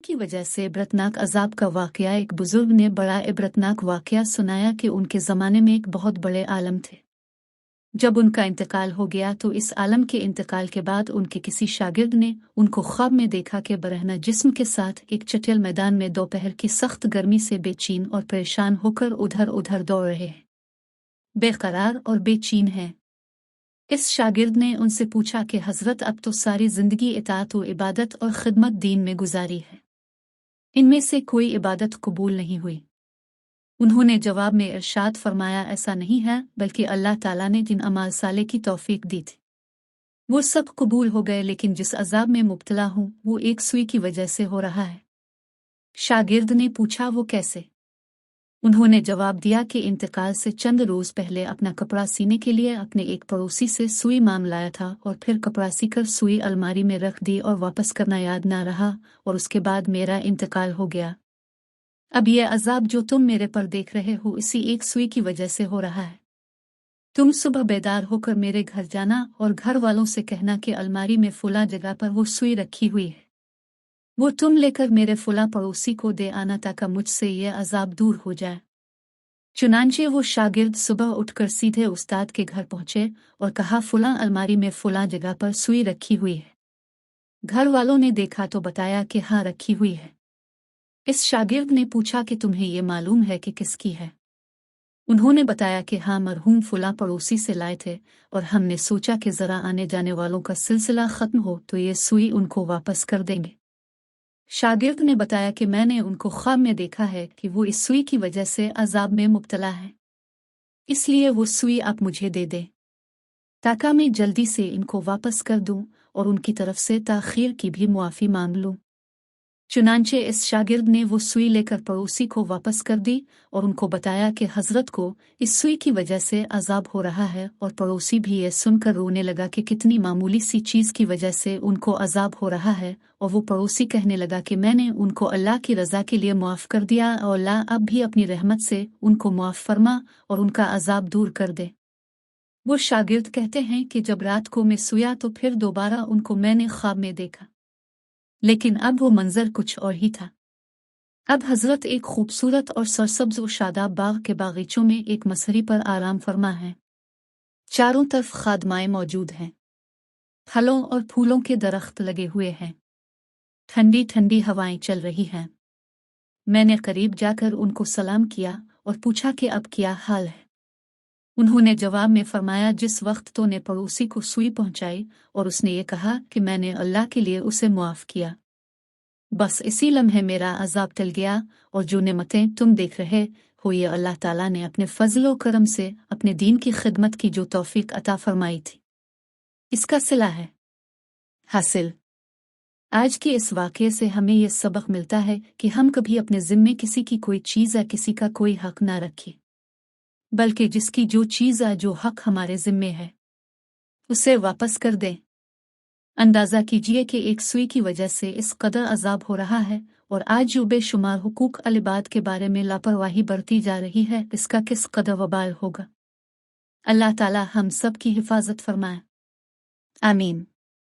की वजह से इबरतनाक अजाब का वाकया। एक बुजुर्ग ने बड़ा इबरतनाक वाकया सुनाया कि उनके ज़माने में एक बहुत बड़े आलम थे। जब उनका इंतकाल हो गया तो इस आलम के इंतकाल के बाद उनके किसी शागिर्द ने उनको ख्वाब में देखा कि बरहना जिस्म के साथ एक चटियल मैदान में दोपहर की सख्त गर्मी से बेचैन और परेशान होकर उधर उधर दौड़ रहे हैं, बेकरार और बेचैन हैं। इस शागिर्द ने उनसे पूछा कि हज़रत, अब तो सारी ज़िंदगी इताअत व इबादत और खिदमत दीन में गुजारी है, इनमें से कोई इबादत कबूल नहीं हुई। उन्होंने जवाब में इरशाद फरमाया, ऐसा नहीं है, बल्कि अल्लाह ताला ने जिन अमाल साले की तौफीक दी थी वो सब कबूल हो गए, लेकिन जिस अजाब में मुब्तला हूँ वो एक सुई की वजह से हो रहा है। शागिर्द ने पूछा, वो कैसे? उन्होंने जवाब दिया कि इंतकाल से चंद रोज़ पहले अपना कपड़ा सीने के लिए अपने एक पड़ोसी से सुई मांग लाया था और फिर कपड़ा सीकर सुई अलमारी में रख दी और वापस करना याद ना रहा और उसके बाद मेरा इंतकाल हो गया। अब यह अजाब जो तुम मेरे पर देख रहे हो इसी एक सुई की वजह से हो रहा है। तुम सुबह बेदार होकर मेरे घर जाना और घर वालों से कहना कि अलमारी में फुला जगह पर वो सुई रखी हुई है, वो तुम लेकर मेरे फुला पड़ोसी को दे आना ताकि मुझसे यह अजाब दूर हो जाए। चुनांचे वो शागिर्द सुबह उठकर सीधे उस्ताद के घर पहुंचे और कहा, फुला अलमारी में फुला जगह पर सुई रखी हुई है। घर वालों ने देखा तो बताया कि हाँ, रखी हुई है। इस शागिर्द ने पूछा कि तुम्हें ये मालूम है कि किसकी है? उन्होंने बताया कि हाँ, मरहूम फुला पड़ोसी से लाए थे और हमने सोचा कि ज़रा आने जाने वालों का सिलसिला ख़त्म हो तो ये सुई उनको वापस कर देंगे। शागिर्द ने बताया कि मैंने उनको ख्वाब में देखा है कि वो इस सुई की वजह से अजाब में मुब्तला है, इसलिए वो सुई आप मुझे दे दें ताकि मैं जल्दी से इनको वापस कर दूं और उनकी तरफ से ताख़ीर की भी मुआफ़ी मांग लूं। चुनांचे इस शागिर्द ने वो सुई लेकर पड़ोसी को वापस कर दी और उनको बताया कि हज़रत को इस सुई की वजह से अजाब हो रहा है, और पड़ोसी भी ये सुनकर रोने लगा कि कितनी मामूली सी चीज़ की वजह से उनको अजाब हो रहा है। और वो पड़ोसी कहने लगा कि मैंने उनको अल्लाह की रज़ा के लिए मुआफ़ कर दिया और अल्लाह अब भी अपनी रहमत से उनको मुआफ़ फरमा और उनका अजाब दूर कर दे। वो शागिर्द कहते हैं कि जब रात को मैं सोया तो फिर दोबारा उनको मैंने ख्वाब में देखा, लेकिन अब वो मंजर कुछ और ही था। अब हजरत एक खूबसूरत और सरसब्ज और शादाब बाग के बागीचों में एक मसहरी पर आराम फरमा है। चारों तरफ खादमाएं मौजूद हैं, फलों और फूलों के दरख्त लगे हुए हैं, ठंडी ठंडी हवाएं चल रही हैं। मैंने करीब जाकर उनको सलाम किया और पूछा कि अब क्या हाल है। उन्होंने जवाब में फरमाया, जिस वक्त तो ने पड़ोसी को सुई पहुंचाई और उसने ये कहा कि मैंने अल्लाह के लिए उसे मुआफ़ किया, बस इसी लम्हे मेरा अजाब टल गया, और जो नेमतें तुम देख रहे हो ये अल्लाह ताला ने अपने फजलो करम से अपने दीन की खिदमत की जो तौफीक अता फरमाई थी, इसका सिला है हासिल। आज के इस वाक़ये से हमें यह सबक मिलता है कि हम कभी अपने ज़िम्मे किसी की कोई चीज़ या किसी का कोई हक ना रखें, बल्कि जिसकी जो चीज़ या जो हक हमारे ज़िम्मे है उसे वापस कर दें। अंदाज़ा कीजिए कि एक सुई की वजह से इस कदर अजाब हो रहा है, और आज जो बेशुमार हुकूक अल इबाद के बारे में लापरवाही बरती जा रही है, इसका किस कदर वबाल होगा। अल्लाह ताला हम सब की हिफाजत फरमाए, आमीन।